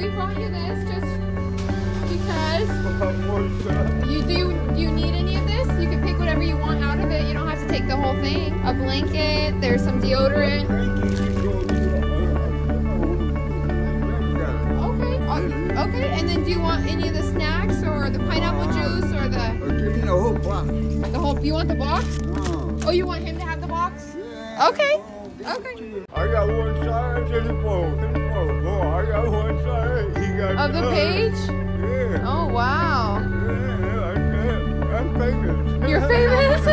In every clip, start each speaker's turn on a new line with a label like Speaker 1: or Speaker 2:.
Speaker 1: we brought you this just because. Do you need any of this? You can pick whatever you want out of it. You don't have to take the whole thing. A blanket. There's some deodorant. Okay, and then do you want any of the snacks or the pineapple juice or the...
Speaker 2: Give me the whole box.
Speaker 1: The whole... You want the box? Oh, you want him to have the box?
Speaker 2: Yeah.
Speaker 1: Okay. Okay.
Speaker 2: I got one side to the phone. I got one side. He got
Speaker 1: of the page?
Speaker 2: Yeah.
Speaker 1: Oh, wow.
Speaker 2: Yeah, I'm famous.
Speaker 1: You're famous?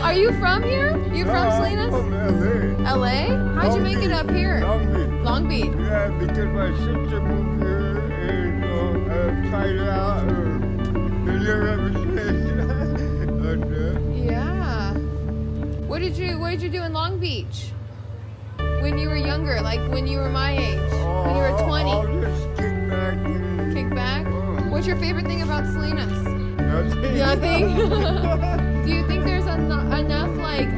Speaker 1: Are you from here? You from Salinas?
Speaker 2: I'm from LA.
Speaker 1: LA? How'd you make it up here?
Speaker 2: Long Beach.
Speaker 1: Long Beach.
Speaker 2: Yeah, because my sister moved here and so I tried it out and they never ever said.
Speaker 1: Yeah. What did you do in Long Beach? When you were younger, like when you were my age? When you were 20?
Speaker 2: I'll just kick back.
Speaker 1: Kick back? What's your favorite thing about Salinas?
Speaker 2: Nothing.
Speaker 1: Nothing? Do you think there's enough like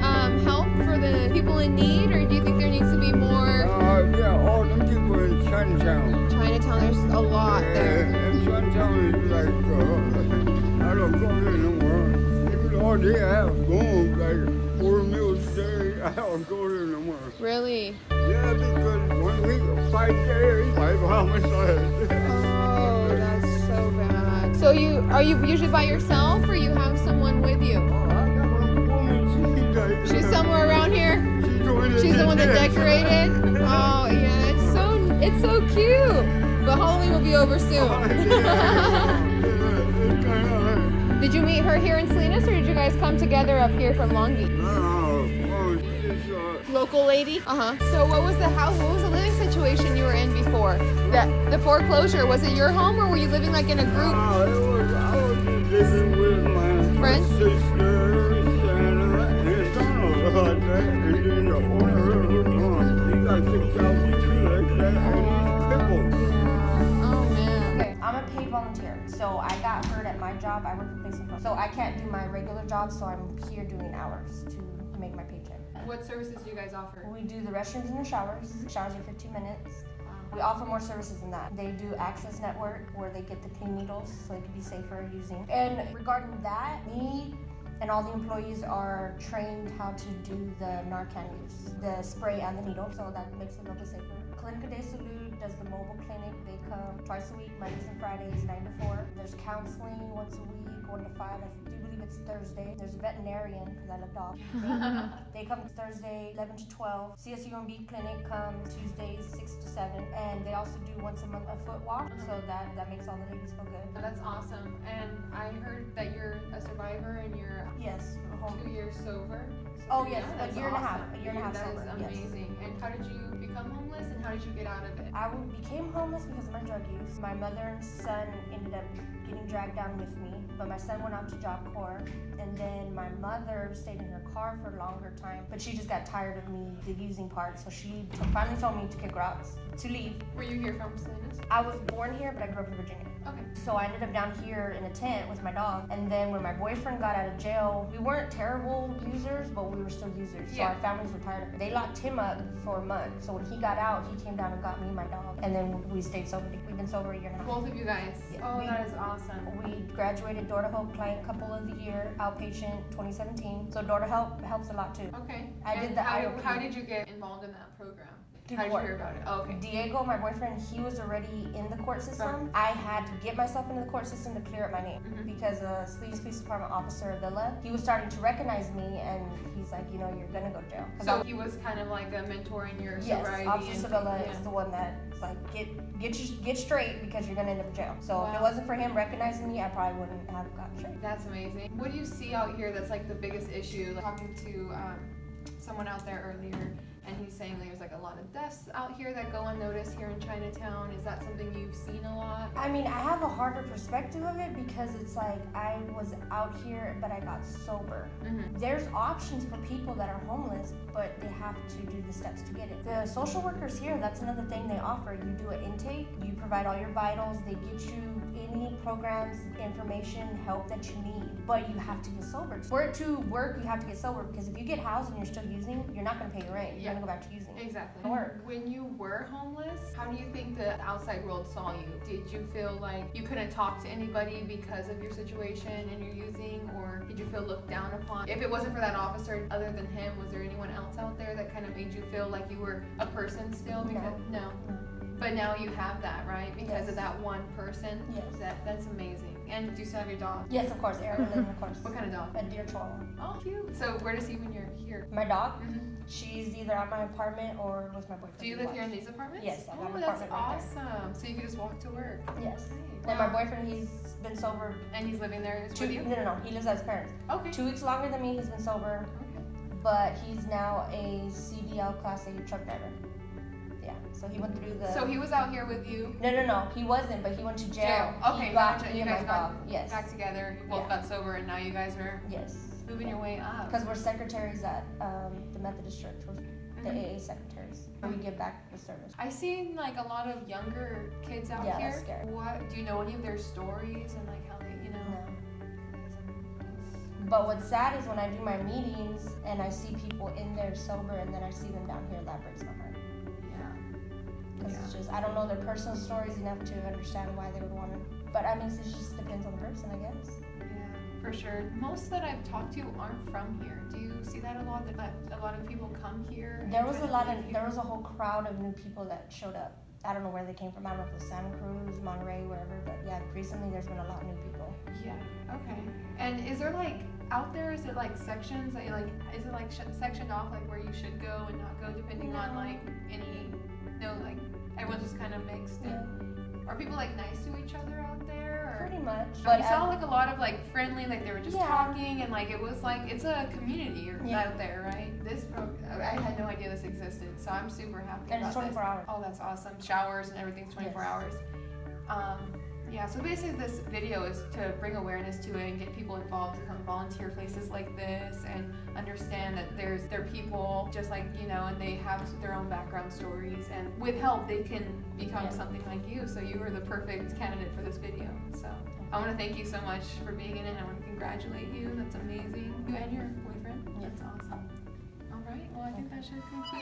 Speaker 1: help for the people in need, or do you think there needs to be more?
Speaker 2: Yeah, all them people in Chinatown.
Speaker 1: Chinatown, there's a lot there.
Speaker 2: And Chinatown is like, I don't go there no more. Even though they have going like 4 meals a day, I don't go there no more.
Speaker 1: Really?
Speaker 2: Yeah, because 1 week, 5 days, 5 homicides.
Speaker 1: Oh, that's so bad. So are you usually by yourself, or you have someone with you?
Speaker 2: I got one woman,
Speaker 1: She's somewhere around here? She's the one that decorated? Oh, yeah, it's so cute. But Halloween will be over soon. Did you meet her here in Salinas, or did you guys come together up here from Long Beach? Local lady? So what was the living situation you were in before? The foreclosure, was it your home, or were you living like in a group?
Speaker 2: I was living with my
Speaker 1: Friends?
Speaker 2: sister, Santa, and Donald. And then the owner, he got kicked out like that, and he's crippled.
Speaker 1: Oh man.
Speaker 3: Okay, I'm a paid volunteer, so I got hurt at my job. I work in placement program, so I can't do my regular job, so I'm here doing hours to make my paycheck.
Speaker 1: What services do you guys offer?
Speaker 3: We do the restrooms and the showers. Showers are 15 minutes. We offer more services than that. They do Access Network, where they get the clean needles so they can be safer using. And regarding that, me and all the employees are trained how to do the Narcan use, the spray and the needle, so that makes it a little bit safer. Clinica de Salud does the mobile clinic. They come twice a week, Mondays and Fridays, 9 to 4. There's counseling once a week, 1 to 5. I do believe it's Thursday. There's a veterinarian, because I love dogs. They come Thursday, 11 to 12. CSUMB clinic comes Tuesdays, 6 to 7. And they also do once a month a foot walk, so that makes all the ladies feel good.
Speaker 1: That's awesome. And I heard that you're a survivor and you're
Speaker 3: Yes.
Speaker 1: 2 years sober.
Speaker 3: Oh yes,
Speaker 1: that's
Speaker 3: a year and a half.
Speaker 1: awesome.
Speaker 3: A year and a half
Speaker 1: That
Speaker 3: sober.
Speaker 1: is
Speaker 3: Yes.
Speaker 1: amazing. And how did you become homeless, and how did you get out of it?
Speaker 3: I became homeless because of my drug use. My mother and son ended up getting dragged down with me, but my son went out to Job Corps, and then my mother stayed in her car for a longer time, but she just got tired of me, the using part, so she finally told me to kick rocks, to leave.
Speaker 1: Were you here from Salinas?
Speaker 3: I was born here, but I grew up in Virginia.
Speaker 1: Okay.
Speaker 3: So I ended up down here in a tent with my dog, and then when my boyfriend got out of jail, we weren't terrible users, but we were still users, so our families were tired of it. They locked him up for a month, so when he got out, he came down and got me and my dog, and then we stayed sober. We've been sober a year and a half.
Speaker 1: Both of you guys?
Speaker 3: Yeah.
Speaker 1: Oh, that is awesome.
Speaker 3: We graduated Door to Hope Client Couple of the Year, Outpatient 2017, so Door to Help helps a lot too.
Speaker 1: Okay.
Speaker 3: I did the IOP.
Speaker 1: How did you get involved in that program?
Speaker 3: Through
Speaker 1: How did you
Speaker 3: court.
Speaker 1: hear about it? Oh, okay.
Speaker 3: Diego, my boyfriend, he was already in the court system. I had to get myself into the court system to clear up my name because a Salinas Police Department officer, Villa, he was starting to recognize me, and he's like, you know, you're gonna go to jail.
Speaker 1: So he was kind of like a mentor in your sobriety.
Speaker 3: Yes, Officer Villa is the one that's like, get straight because you're gonna end up in jail. So if it wasn't for him recognizing me, I probably wouldn't have gotten straight.
Speaker 1: That's amazing. What do you see out here that's like the biggest issue? Like, talking to someone out there earlier, and he's saying there's like a lot of deaths out here that go unnoticed here in Chinatown. Is that something you've seen a lot?
Speaker 3: I mean, I have a harder perspective of it because it's like I was out here, but I got sober. There's options for people that are homeless, but they have to do the steps to get it. The social workers here, that's another thing they offer. You do an intake, you provide all your vitals, they get you any programs, information, help that you need, but you have to get sober. For it to work, you have to get sober, because if you get housed and you're still using, you're not going to pay your rent. You're going to go back to using.
Speaker 1: Exactly.
Speaker 3: Work.
Speaker 1: When you were homeless, how do you think the outside world saw you? Did you feel like you couldn't talk to anybody because of your situation and your using, or did you feel looked down upon? If it wasn't for that officer, other than him, was there anyone else out there that kind of made you feel like you were a person still? Because, no. But now you have that, right? Because of that one person?
Speaker 3: Yes.
Speaker 1: That's amazing. And do you still have your dog?
Speaker 3: Yes, of course. Aaron, of course.
Speaker 1: What kind of dog?
Speaker 3: A deer chihuahua.
Speaker 1: Oh, cute. So where does he when you're here?
Speaker 3: My dog? She's either at my apartment or with my boyfriend.
Speaker 1: Do you live here in these apartments?
Speaker 3: Yes, I got an
Speaker 1: that's
Speaker 3: apartment right
Speaker 1: awesome. So you can just walk to work.
Speaker 3: Yes.
Speaker 1: Wow.
Speaker 3: And my boyfriend, he's been sober.
Speaker 1: And he's living there with you?
Speaker 3: No. He lives at his parents.
Speaker 1: Okay.
Speaker 3: 2 weeks longer than me, he's been sober.
Speaker 1: Okay.
Speaker 3: But he's now a CDL Class A truck driver. Yeah, so he went through the...
Speaker 1: So he was out here with you?
Speaker 3: No, he wasn't, but he went to jail.
Speaker 1: Okay,
Speaker 3: he got
Speaker 1: gotcha.
Speaker 3: me
Speaker 1: You
Speaker 3: and
Speaker 1: guys
Speaker 3: my
Speaker 1: got
Speaker 3: dog. Yes.
Speaker 1: back together, you both got sober, and now you guys are moving your way up.
Speaker 3: Because we're secretaries at the Methodist Church. We're the AA secretaries. We give back the service.
Speaker 1: I see like a lot of younger kids out
Speaker 3: Yeah,
Speaker 1: here.
Speaker 3: that's scary.
Speaker 1: What do you know any of their stories and like how they,
Speaker 3: No. But what's sad is when I do my meetings and I see people in there sober and then I see them down here, that breaks my heart. Because it's just, I don't know their personal stories enough to understand why they would want to. But I mean, it just depends on the person, I guess.
Speaker 1: Yeah, for sure. Most that I've talked to aren't from here. Do you see that a lot? That a lot of people come here?
Speaker 3: There was a whole crowd of new people that showed up. I don't know where they came from. I don't know if it was Santa Cruz, Monterey, wherever. But yeah, recently there's been a lot of new people.
Speaker 1: Yeah. Okay. And is there like out there? Is it like sections? That like is it like sectioned off like where you should go and not go depending on like any? No, like everyone's just kind of mixed. And are people like nice to each other out there? Or?
Speaker 3: Pretty much.
Speaker 1: But you saw like a lot of like friendly, like they were just talking and like it was like it's a community out there, right? This program, I had no idea this existed, so I'm super happy
Speaker 3: and
Speaker 1: about
Speaker 3: it's 24 hours.
Speaker 1: Oh, that's awesome. Showers and everything's 24 hours. Yeah, so basically this video is to bring awareness to it and get people involved to come volunteer places like this and understand that they're people just like, you know, and they have their own background stories, and with help they can become something like you. So you were the perfect candidate for this video. So I want to thank you so much for being in it. I want to congratulate you. That's amazing. You and your boyfriend. That's awesome. All right, well I think that should conclude.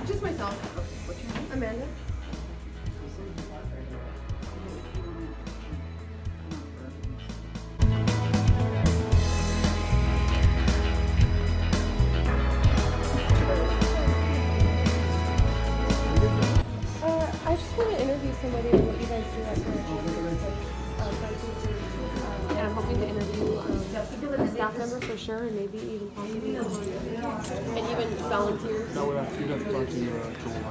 Speaker 4: Just myself. Okay. What's your name? Amanda. I just want to interview somebody on what you guys do at and I'm hoping to interview a staff member for sure, and maybe even possibly and even volunteers.
Speaker 2: No, you'd have to talk to your Joel.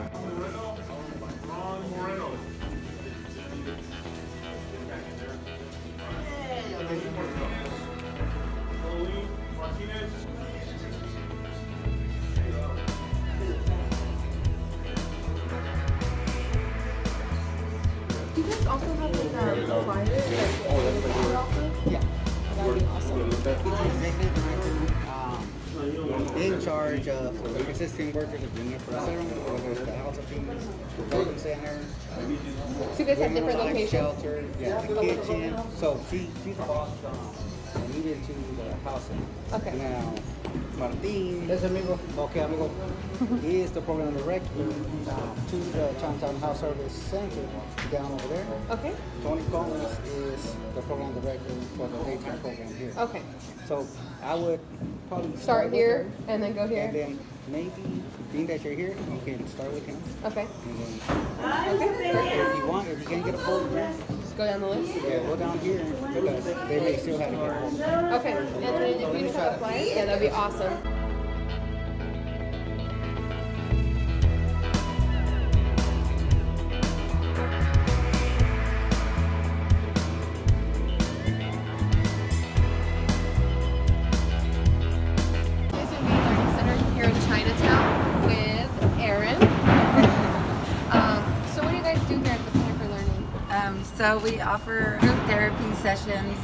Speaker 4: also have like a flyer that
Speaker 5: Yeah.
Speaker 4: that'd be awesome.
Speaker 5: He's the executive director, in charge of the assisting workers at the Universal, whether it's the House of Peace, the Golden Center,
Speaker 4: So you guys have different
Speaker 5: Women's
Speaker 4: locations?
Speaker 5: Shelter, yeah, the kitchen. So she's the boss, leading to the house.
Speaker 4: Okay.
Speaker 5: Now, Martin, okay, amigo, is the program director to the Chinatown House Service Center down over there.
Speaker 4: Okay.
Speaker 5: Tony Collins is the program director for the daytime program here.
Speaker 4: Okay.
Speaker 5: So I would probably
Speaker 4: Start
Speaker 5: with
Speaker 4: here
Speaker 5: her,
Speaker 4: and then go here.
Speaker 5: and then maybe being that you're here, you can start with him.
Speaker 4: Okay.
Speaker 5: And then
Speaker 4: Okay.
Speaker 5: if you want, if you can't get a hold of him,
Speaker 4: Just go down the list.
Speaker 5: yeah, go down here because they may still have to get a hold of him.
Speaker 4: Okay. And then if you just have a flyer, yeah, that'd be awesome.
Speaker 1: Here in Chinatown with Erin. So what do you guys do here at the Center for Learning?
Speaker 6: So we offer group therapy sessions,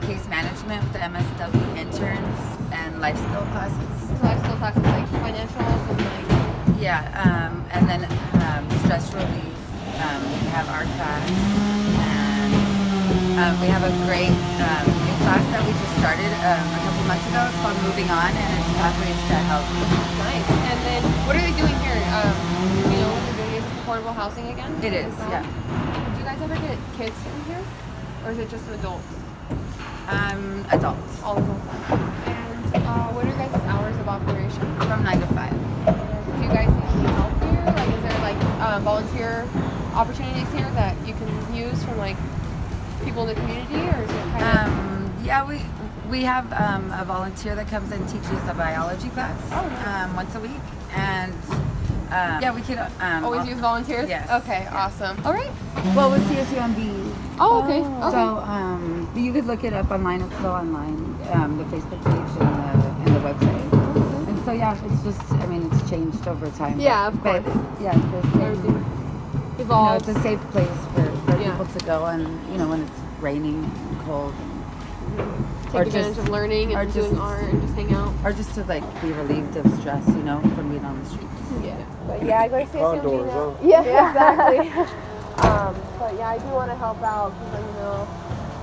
Speaker 6: case management with the MSW interns, and life skill classes.
Speaker 1: So life skill classes like financials and like
Speaker 6: And then stress relief. We have art class, and we have a great new class that we just started a couple months ago. It's called Moving On, and it's pathways to health.
Speaker 1: nice. And then what are they doing here? You know what they're doing is affordable housing again?
Speaker 6: It is, yeah.
Speaker 1: Do you guys ever get kids in here? Or is it just adults?
Speaker 6: Adults
Speaker 1: All adults. And what are your guys' hours of operation?
Speaker 6: from 9 to 5.
Speaker 1: Do you guys need any help here? Like is there like volunteer opportunities here that you can use from like people in the community, or is it kind of
Speaker 6: Yeah, we have a volunteer that comes and teaches a biology class once a week, and yeah, we could
Speaker 1: always use volunteers?
Speaker 6: Yes.
Speaker 1: Okay, awesome. All right.
Speaker 6: Well, with CSUMB.
Speaker 1: Oh, okay.
Speaker 6: So you could look it up online. It's still online. The Facebook page and the website. And so yeah, it's just it's changed over time.
Speaker 1: Yeah, of
Speaker 6: but,
Speaker 1: course.
Speaker 6: yeah, the same,
Speaker 1: Everything evolves.
Speaker 6: it's a safe place for
Speaker 1: Yeah.
Speaker 6: people to go, and when it's raining and cold.
Speaker 1: Take
Speaker 6: or
Speaker 1: advantage
Speaker 6: just-
Speaker 1: of learning
Speaker 6: or
Speaker 1: and
Speaker 6: just-
Speaker 1: doing art and just hang out.
Speaker 6: Or just to be relieved of stress, from being on the streets.
Speaker 1: Yeah. But yeah, I go to CSUMB
Speaker 7: Condors,
Speaker 1: now.
Speaker 7: huh?
Speaker 1: Yeah, exactly. But yeah, I do want to help out because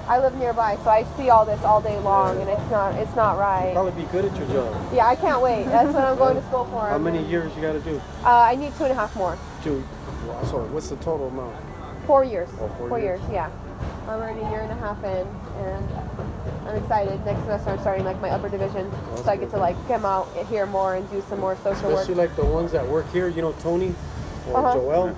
Speaker 1: I live nearby, so I see all this all day long, and it's not right.
Speaker 7: Probably be good at your job.
Speaker 1: Yeah, I can't wait. That's what I'm going to school for.
Speaker 7: How many years you got to do?
Speaker 1: I need 2.5 more.
Speaker 7: Sorry, what's the total amount?
Speaker 1: 4 years.
Speaker 7: Oh, 4
Speaker 1: 4 years, yeah. I'm already a year and a half in, and I'm excited. Next semester I'm starting my upper division, so I get to come out here more and do some more social
Speaker 7: Especially
Speaker 1: work.
Speaker 7: the ones that work here, Tony or Joel.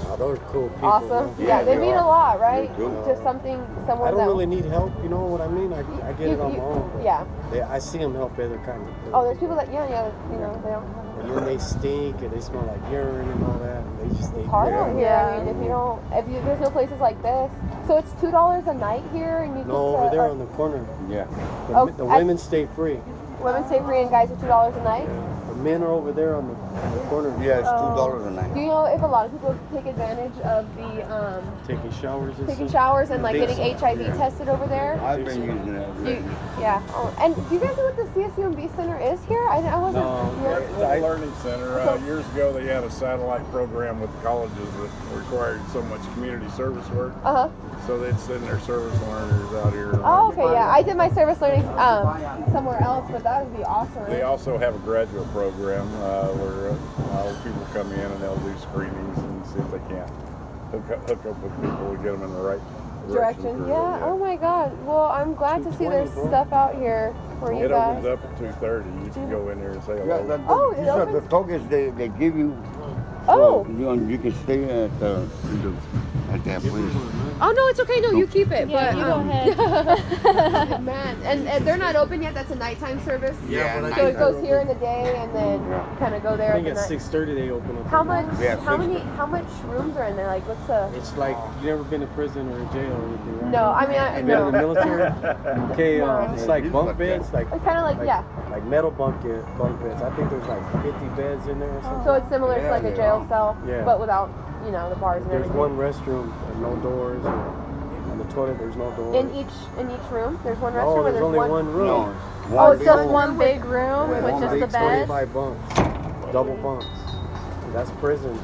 Speaker 7: Oh, those are cool people.
Speaker 1: Awesome.
Speaker 7: man.
Speaker 1: Yeah, they mean a lot, right?
Speaker 2: They do.
Speaker 1: Just someone
Speaker 7: I don't
Speaker 1: that
Speaker 7: really need help, you know what I mean? I get it on my own. But
Speaker 1: yeah.
Speaker 7: I see them help other kinds of people.
Speaker 1: Oh, there's people that they don't have.
Speaker 7: And then they stink and they smell like urine and all that. And they just stay
Speaker 1: It's hard
Speaker 7: there.
Speaker 1: out here. I mean, if there's no places like this, so it's $2 a night here, and you
Speaker 7: No,
Speaker 1: get
Speaker 7: over
Speaker 1: to,
Speaker 7: there on the corner.
Speaker 2: Yeah.
Speaker 7: The women stay free.
Speaker 1: women stay free and guys are $2 a night.
Speaker 7: The men are over there on the corner.
Speaker 2: Yeah, it's $2 a night.
Speaker 1: Do you know if a lot of people take advantage of the
Speaker 7: Taking showers and
Speaker 1: taking
Speaker 7: stuff.
Speaker 1: showers and
Speaker 7: I think
Speaker 1: getting
Speaker 7: so.
Speaker 1: HIV tested over there?
Speaker 2: I've been using it.
Speaker 1: Yeah. Oh, and do you guys know what the CSUMB Center is here? I wasn't.
Speaker 7: No.
Speaker 1: Yeah.
Speaker 8: Learning Center. Years ago, they had a satellite program with colleges that required so much community service work. So they'd send their service learners out here.
Speaker 1: Oh, okay. Yeah, I did my service learning somewhere else, but that would be awesome.
Speaker 8: They also have a graduate program where people come in and they'll do screenings and see if they can't hook up with people and get them in the right direction. through,
Speaker 1: Yeah. Oh my God. Well, I'm glad to see there's stuff out here for you
Speaker 8: It
Speaker 1: guys.
Speaker 8: opens up at 2:30. You can go in there and say
Speaker 2: Yeah,
Speaker 8: hello.
Speaker 1: Oh, it
Speaker 2: these are the
Speaker 1: opens?
Speaker 2: tokens they give you.
Speaker 1: Oh.
Speaker 2: So you can stay at that place.
Speaker 1: Oh no, it's okay. No, you keep it.
Speaker 4: Yeah,
Speaker 1: but
Speaker 4: you go ahead.
Speaker 1: man, and they're not open yet. That's a nighttime service.
Speaker 2: Yeah,
Speaker 1: So it goes here in the day, and then kind of go there
Speaker 7: I
Speaker 1: at
Speaker 7: think
Speaker 1: the
Speaker 7: at
Speaker 1: night.
Speaker 7: 6:30 they open up.
Speaker 1: How much?
Speaker 2: Yeah,
Speaker 1: How
Speaker 2: 6:30.
Speaker 1: how much rooms are in there? Like, what's the?
Speaker 7: It's like you never been to prison or in jail or anything, right?
Speaker 1: No, I mean,
Speaker 7: You been in the
Speaker 1: no.
Speaker 7: military? Okay,
Speaker 1: No.
Speaker 7: it's like bunk beds, like
Speaker 1: It's kind of like yeah.
Speaker 7: like metal bunk beds. I think there's like 50 beds in there or something.
Speaker 1: So it's similar to like a jail cell,
Speaker 7: Yeah.
Speaker 1: but without the bars and
Speaker 7: There's
Speaker 1: everything.
Speaker 7: one restroom, and no doors. On the toilet, there's no doors.
Speaker 4: In each room, there's one restroom.
Speaker 7: No,
Speaker 4: or
Speaker 7: there's only one room.
Speaker 2: No,
Speaker 4: Oh, it's
Speaker 2: big
Speaker 4: just
Speaker 2: room.
Speaker 4: one big room with
Speaker 7: One
Speaker 4: just
Speaker 7: big
Speaker 4: the bed.
Speaker 7: 25 bunks, double bunks. That's prison.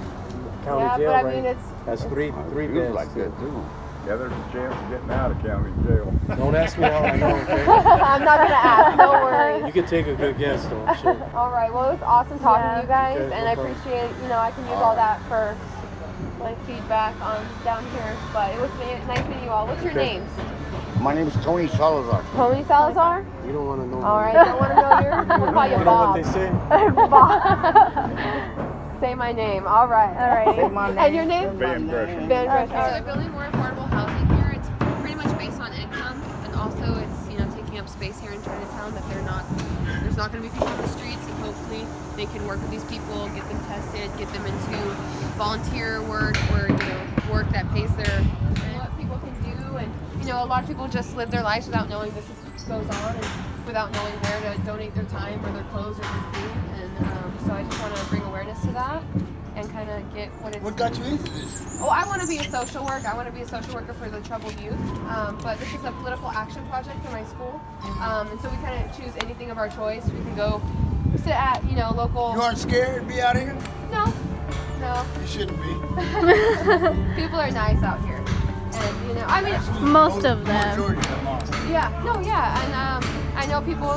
Speaker 7: County
Speaker 4: Yeah,
Speaker 7: jail,
Speaker 4: but I
Speaker 7: right?
Speaker 4: mean, it's
Speaker 7: That's three
Speaker 2: Feels
Speaker 7: beds.
Speaker 2: like that too.
Speaker 8: Yeah, there's a chance of getting out of county jail.
Speaker 7: Don't ask me how I know, okay?
Speaker 4: I'm not gonna ask. No worries.
Speaker 7: You can take a good guess, though, I'm sure.
Speaker 4: All right. Well, it was awesome talking to you guys,
Speaker 7: Okay,
Speaker 4: and
Speaker 7: no
Speaker 4: I
Speaker 7: problem.
Speaker 4: appreciate. I can use all that for like feedback on down here. But it was nice meeting you all. What's your
Speaker 7: Okay.
Speaker 4: names?
Speaker 2: My name is Tony Salazar.
Speaker 4: Tony Salazar.
Speaker 7: You don't want to know.
Speaker 4: All right. Don't want to know yours. We'll call you
Speaker 7: You know what
Speaker 4: Bob.
Speaker 7: they say?
Speaker 4: Bob. Say my name. All right.
Speaker 2: Say my name.
Speaker 4: And your name?
Speaker 8: Van Gresham.
Speaker 4: Ben
Speaker 1: So
Speaker 4: Gresham.
Speaker 1: they're building more affordable housing here. It's pretty much based on income, and also it's taking up space here in Chinatown that there's not going to be people on the streets, and hopefully they can work with these people, get them tested, get them into volunteer work or work that pays their what people can do, and a lot of people just live their lives without knowing this goes on and without knowing where to donate their time or their clothes or their food, and so I just want to bring awareness to that and kind of get what it's.
Speaker 9: What got you into this?
Speaker 1: Oh, I want to be a social worker. I want to be a social worker for the troubled youth. But this is a political action project for my school. And so we kind of choose anything of our choice. We can go sit at, local.
Speaker 9: You aren't scared to be out here?
Speaker 1: No. No.
Speaker 9: You shouldn't be.
Speaker 1: People are nice out here. And, I mean,
Speaker 10: Most of them.
Speaker 9: Majority of them are.
Speaker 1: yeah. No, yeah. And I know people,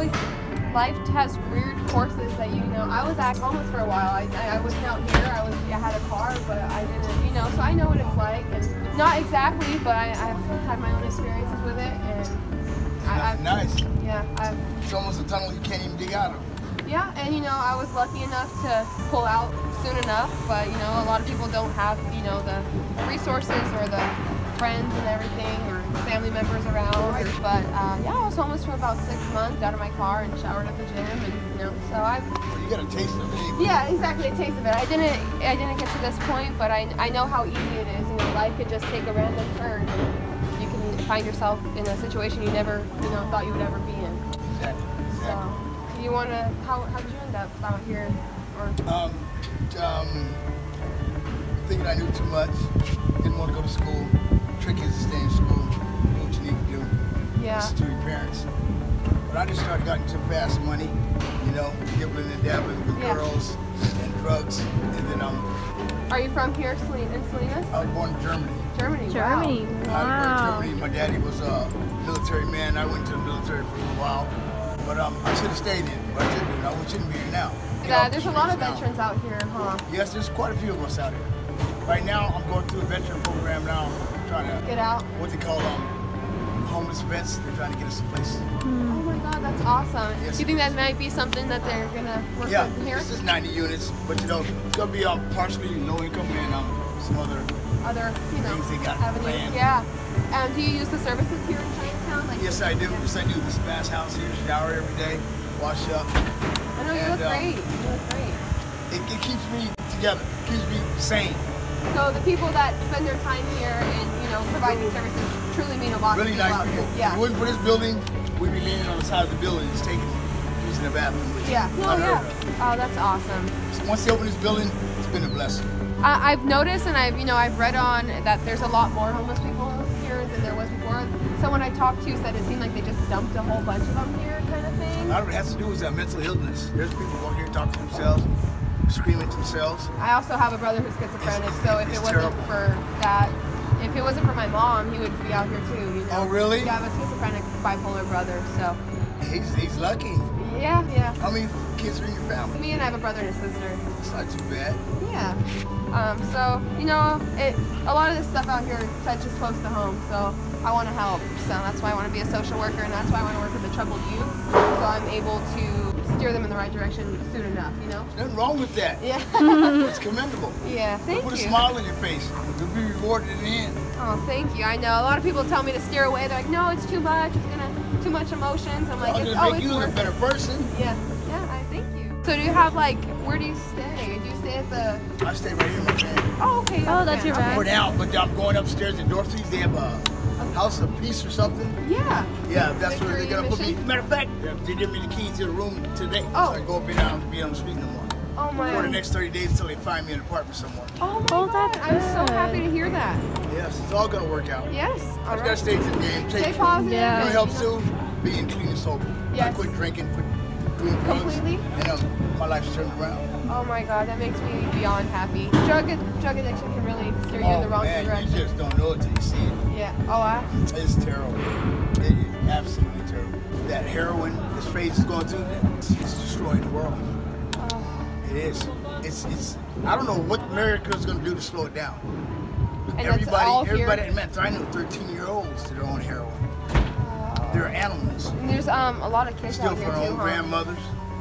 Speaker 1: life has weird courses that, I was at homeless for a while. I wasn't out here. I had a car, but I didn't, so I know what it's like. And not exactly, but I've had my own experiences with it. And
Speaker 9: That's nice.
Speaker 1: Yeah,
Speaker 9: It's almost a tunnel you can't even dig out of.
Speaker 1: yeah, and I was lucky enough to pull out soon enough, but a lot of people don't have the resources or the friends and everything or family members around. But yeah, I was homeless for about 6 months, out of my car and showered at the gym, and so I.
Speaker 9: Well, you got a taste of it.
Speaker 1: Yeah, exactly, a taste of it. I didn't get to this point, but I know how easy it is. Life could just take a random turn. And you can find yourself in a situation you never thought you would ever be in.
Speaker 9: Exactly.
Speaker 1: So, you want to? How did you end up out here? Or
Speaker 9: Thinking I knew too much. Didn't want to go to school. Trick is to stay in school. Do what you need to do.
Speaker 1: yeah.
Speaker 9: Listen to your parents. But I just started getting too fast money. Dibbling and dabbling with
Speaker 1: Yeah.
Speaker 9: girls and drugs. And then
Speaker 1: Are you from here, in Salinas?
Speaker 9: I was born in Germany.
Speaker 1: Germany.
Speaker 10: Germany.
Speaker 9: I
Speaker 10: Wow.
Speaker 9: was born in Germany. My daddy was a military man. I went to the military for a little while. But I should have stayed in. But I didn't. I shouldn't be here now.
Speaker 1: Yeah, there's a lot of veterans out here, huh?
Speaker 9: Yes, there's quite a few of us out here. Right now, I'm going through a veteran program now, trying to
Speaker 1: Get out.
Speaker 9: what they call homeless vets. They're trying to get us a place.
Speaker 1: Oh my God, that's awesome.
Speaker 9: Yes,
Speaker 1: Do you think that might be something that they're gonna work
Speaker 9: Yeah,
Speaker 1: with here?
Speaker 9: this is 90 units, but it's gonna be partially low income and some other.
Speaker 1: Other,
Speaker 9: things they got
Speaker 1: avenues.
Speaker 9: planned.
Speaker 1: Yeah. Do you use the services here in Chinatown? Like,
Speaker 9: Yes, I do. Yes, I do. This bath house here, shower every day, wash up.
Speaker 1: I know you
Speaker 9: and,
Speaker 1: look great. You look great.
Speaker 9: It keeps me together. Keeps me sane.
Speaker 1: So the people that spend their time here and provide these services truly mean a lot
Speaker 9: Really
Speaker 1: to people
Speaker 9: nice
Speaker 1: out
Speaker 9: people.
Speaker 1: here.
Speaker 9: If
Speaker 1: Yeah.
Speaker 9: it wasn't for this building, we'd be leaning on the side of the building, just using the bathroom. Which
Speaker 1: Yeah. No,
Speaker 9: unheard
Speaker 1: yeah.
Speaker 9: of.
Speaker 1: Oh, that's awesome.
Speaker 9: Once they open this building, it's been a blessing.
Speaker 1: I've noticed and I've read on that there's a lot more homeless people here than there was before. Someone I talked to said it seemed like they just dumped a whole bunch of them here, kind of
Speaker 9: A
Speaker 1: thing.
Speaker 9: lot of it has to do with that mental illness. There's people go here and talk to themselves, scream at themselves.
Speaker 1: I also have a brother who's schizophrenic, so if
Speaker 9: It's
Speaker 1: it wasn't
Speaker 9: terrible.
Speaker 1: for that, if it wasn't for my mom, he would be out here too.
Speaker 9: Oh, really?
Speaker 1: Yeah, I have a schizophrenic bipolar brother, so
Speaker 9: He's lucky.
Speaker 1: yeah.
Speaker 9: How many kids are in your family?
Speaker 1: Me and I have a brother and a sister.
Speaker 9: It's not too bad.
Speaker 1: Yeah. So a lot of this stuff out here touches close to home. So I want to help. So that's why I want to be a social worker, and that's why I want to work with the troubled youth. So I'm able to steer them in the right direction soon enough.
Speaker 9: There's nothing wrong with that.
Speaker 1: Yeah.
Speaker 9: It's commendable.
Speaker 1: Yeah. Thank
Speaker 9: Put a
Speaker 1: you.
Speaker 9: smile on your face. You'll be rewarded in the end.
Speaker 1: Oh, thank you. I know a lot of people tell me to steer away. They're like, no, it's too much. It's too much emotions. I'm like,
Speaker 9: I'm
Speaker 1: it's
Speaker 9: gonna make
Speaker 1: always
Speaker 9: you a
Speaker 1: worth
Speaker 9: better
Speaker 1: it.
Speaker 9: person.
Speaker 1: Yeah. I thank you. So do you have where do you stay? Do you stay at the?
Speaker 9: I stay right here in my van.
Speaker 1: Oh, okay.
Speaker 10: Oh, that's your van.
Speaker 9: For now, but I'm going upstairs in Dorothy's. They have a house of peace or something.
Speaker 1: Yeah.
Speaker 9: Yeah, that's
Speaker 1: Like
Speaker 9: where they're gonna put me.
Speaker 1: mission?
Speaker 9: Matter of fact, they give me the keys to the room today.
Speaker 1: Oh.
Speaker 9: So I go up and down and be on the street no more.
Speaker 1: Oh my.
Speaker 9: For the next 30 days until they find me an apartment somewhere.
Speaker 1: Oh my
Speaker 10: Oh,
Speaker 1: God.
Speaker 10: that's
Speaker 1: I'm so
Speaker 10: good.
Speaker 1: happy to hear that.
Speaker 9: Yeah. us. It's all gonna work out.
Speaker 1: Yes.
Speaker 9: I just gotta stay to the game.
Speaker 1: Stay positive.
Speaker 4: Yeah.
Speaker 9: You know, helps too. Being clean and sober.
Speaker 1: Yes.
Speaker 9: I quit drinking, quit doing drugs.
Speaker 1: Completely.
Speaker 9: And my life's turned around.
Speaker 1: Oh my God, that makes me beyond happy. Drug addiction can really steer you in the wrong
Speaker 9: man,
Speaker 1: direction.
Speaker 9: you just don't know it till you see it.
Speaker 1: Yeah. Oh,
Speaker 9: It's terrible. It is absolutely terrible. That heroin, this phase is going through, it's destroying the world. It is. It's. I don't know what America's going to do to slow it down.
Speaker 1: And that's all here.
Speaker 9: Everybody, man, I know 13-year-olds that are on heroin. They're animals.
Speaker 1: And there's a lot of kids
Speaker 9: Still
Speaker 1: out
Speaker 9: for
Speaker 1: here
Speaker 9: their
Speaker 1: too,
Speaker 9: own
Speaker 1: huh?
Speaker 9: grandmothers.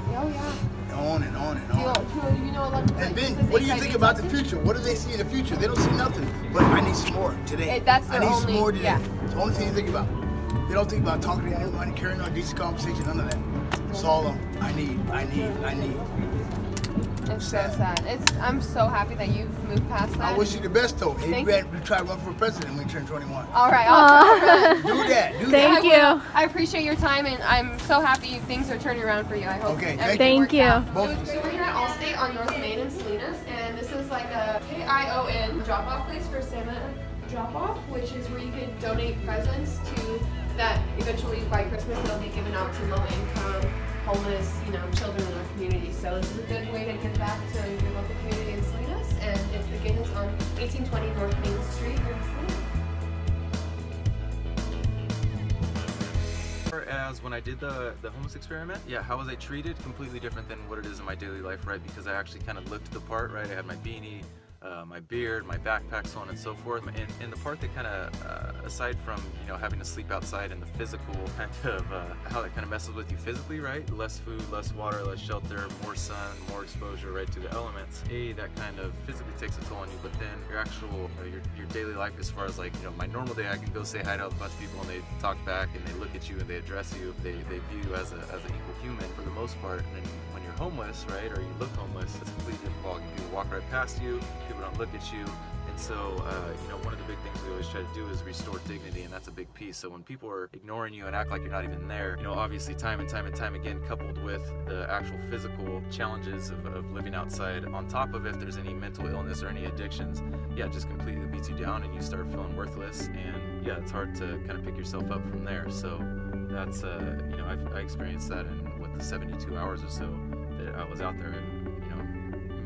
Speaker 1: Oh yeah.
Speaker 9: On and on and on.
Speaker 1: You know a lot of
Speaker 9: And Ben,
Speaker 1: places
Speaker 9: what do you
Speaker 1: HIV
Speaker 9: think about the
Speaker 1: testing?
Speaker 9: future? What do they see in the future? They don't see nothing. But I need some more today.
Speaker 1: That's
Speaker 9: I
Speaker 1: their
Speaker 9: need some
Speaker 1: only-
Speaker 9: more today.
Speaker 1: yeah.
Speaker 9: It's the only thing you think about. They don't think about talking to anyone, carrying on a decent conversation, none of that. It's all I need.
Speaker 1: It's so sad. I'm so happy that you've moved past that.
Speaker 9: I wish you the best though. Hey,
Speaker 1: Thank
Speaker 9: you
Speaker 1: you.
Speaker 9: better try to run for president when you turn 21.
Speaker 1: All right, I'll try.
Speaker 9: Do that. Do
Speaker 4: Thank
Speaker 9: that.
Speaker 4: you.
Speaker 1: I will. I appreciate your time, and I'm so happy things are turning around for you. I hope.
Speaker 9: Okay,
Speaker 1: everything
Speaker 4: thank
Speaker 1: works
Speaker 4: you.
Speaker 1: out.
Speaker 9: Both.
Speaker 1: So we're here at Allstate on North Main in Salinas, and this is like a KION drop-off place for Santa drop-off, which is where you can donate presents to that eventually by Christmas they'll be given out to low-income, homeless, children in our community. So this is a good way to give back to your local community in Salinas, and it begins on 1820 North Main Street here in Salinas.
Speaker 10: As when I did the homeless experiment, yeah, how was I treated? Completely different than what it is in my daily life, right? Because I actually kind of looked the part, right? I had my beanie, my beard, my backpack, so on and so forth. And the part that kind of, aside from having to sleep outside and the physical kind of how that kind of messes with you physically, right? Less food, less water, less shelter, more sun, more exposure, right, to the elements. That kind of physically takes a toll on you. But then your actual your daily life, as far as like my normal day, I can go say hi to a bunch of people and they talk back and they look at you and they address you. They view you as an equal human for the most part. And then when you're homeless, right, or you look homeless, it's a completely different ballgame. People walk right past you. People don't look at you. And so, one of the big things we always try to do is restore dignity, and that's a big piece. So when people are ignoring you and act like you're not even there, obviously time and time again, coupled with the actual physical challenges of living outside, on top of if there's any mental illness or any addictions, yeah, it just completely beats you down and you start feeling worthless, and yeah, it's hard to kind of pick yourself up from there. So that's, I experienced that in the 72 hours or so that I was out there.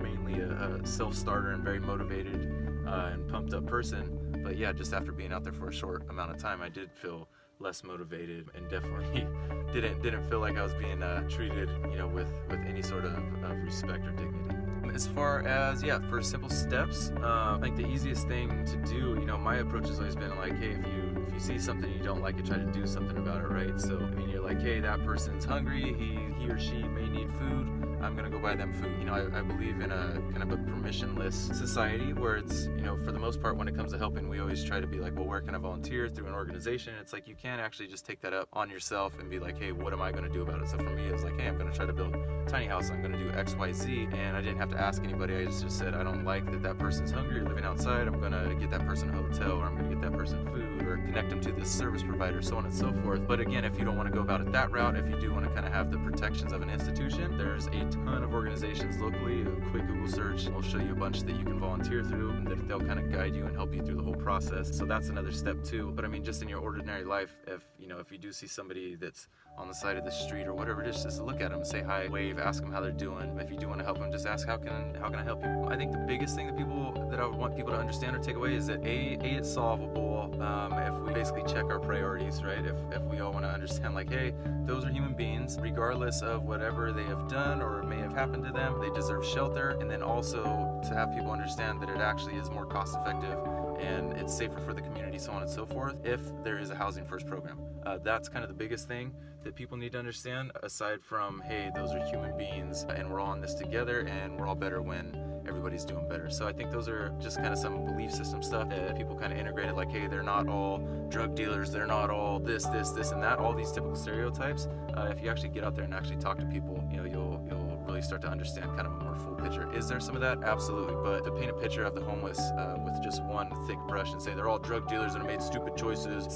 Speaker 10: Mainly a self-starter and very motivated and pumped up person, but yeah, just after being out there for a short amount of time, I did feel less motivated and definitely didn't feel like I was being treated with any sort of respect or dignity. As far as for simple steps, I think the easiest thing to do, my approach has always been like, hey, if you see something you don't like it, try to do something about it, right? So you're like, hey, that person's hungry, he or she may need food, I'm gonna go buy them food. I believe in a kind of a permissionless society where it's, for the most part, when it comes to helping, we always try to be like, well, where can I volunteer through an organization? It's like you can't actually just take that up on yourself and be like, hey, what am I gonna do about it? So for me, it's like, hey, I'm gonna try to build a tiny house, I'm gonna do X, Y, Z, and I didn't have to ask anybody. I just said, I don't like that person's hungry or living outside, I'm gonna get that person a hotel, or I'm gonna get that person food, or connect them to this service provider, so on and so forth. But again, if you don't want to go about it that route, if you do want to kind of have the protections of an institution, there's a ton of organizations locally. A quick Google search will show you a bunch that you can volunteer through, and that they'll kind of guide you and help you through the whole process. So that's another step too. But just in your ordinary life, if you do see somebody that's on the side of the street or whatever it is, just look at them, say hi, wave, ask them how they're doing. If you do want to help them, just ask how can I help you. I think the biggest thing that I would want people to understand or take away is that it's solvable if we basically check our priorities, right? If we all want to understand like, hey, those are human beings, regardless of whatever they have done or may have happened to them, they deserve shelter. And then also to have people understand that it actually is more cost effective and it's safer for the community, so on and so forth, if there is a housing first program. That's kind of the biggest thing that people need to understand, aside from, hey, those are human beings and we're all in this together and we're all better when everybody's doing better. So I think those are just kind of some belief system stuff that people kind of integrated, like, hey, they're not all drug dealers, they're not all this and that, all these typical stereotypes. If you actually get out there and actually talk to people, you'll really start to understand kind of a more full picture. Is there some of that? Absolutely. But to paint a picture of the homeless with just one thick brush and say they're all drug dealers and have made stupid choices,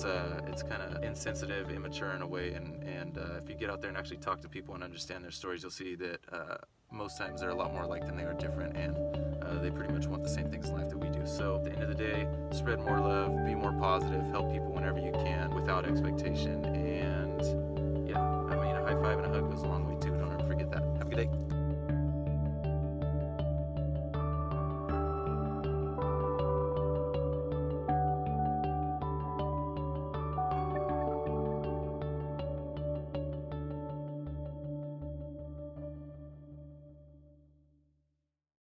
Speaker 10: it's kind of insensitive, immature in a way. And if you get out there and actually talk to people and understand their stories, you'll see that most times they're a lot more alike than they are different, and they pretty much want the same things in life that we do. So at the end of the day, spread more love, be more positive, help people whenever you can without expectation, and yeah, I mean, a high five and a hug goes a long way too. Don't ever forget that. Have a good day.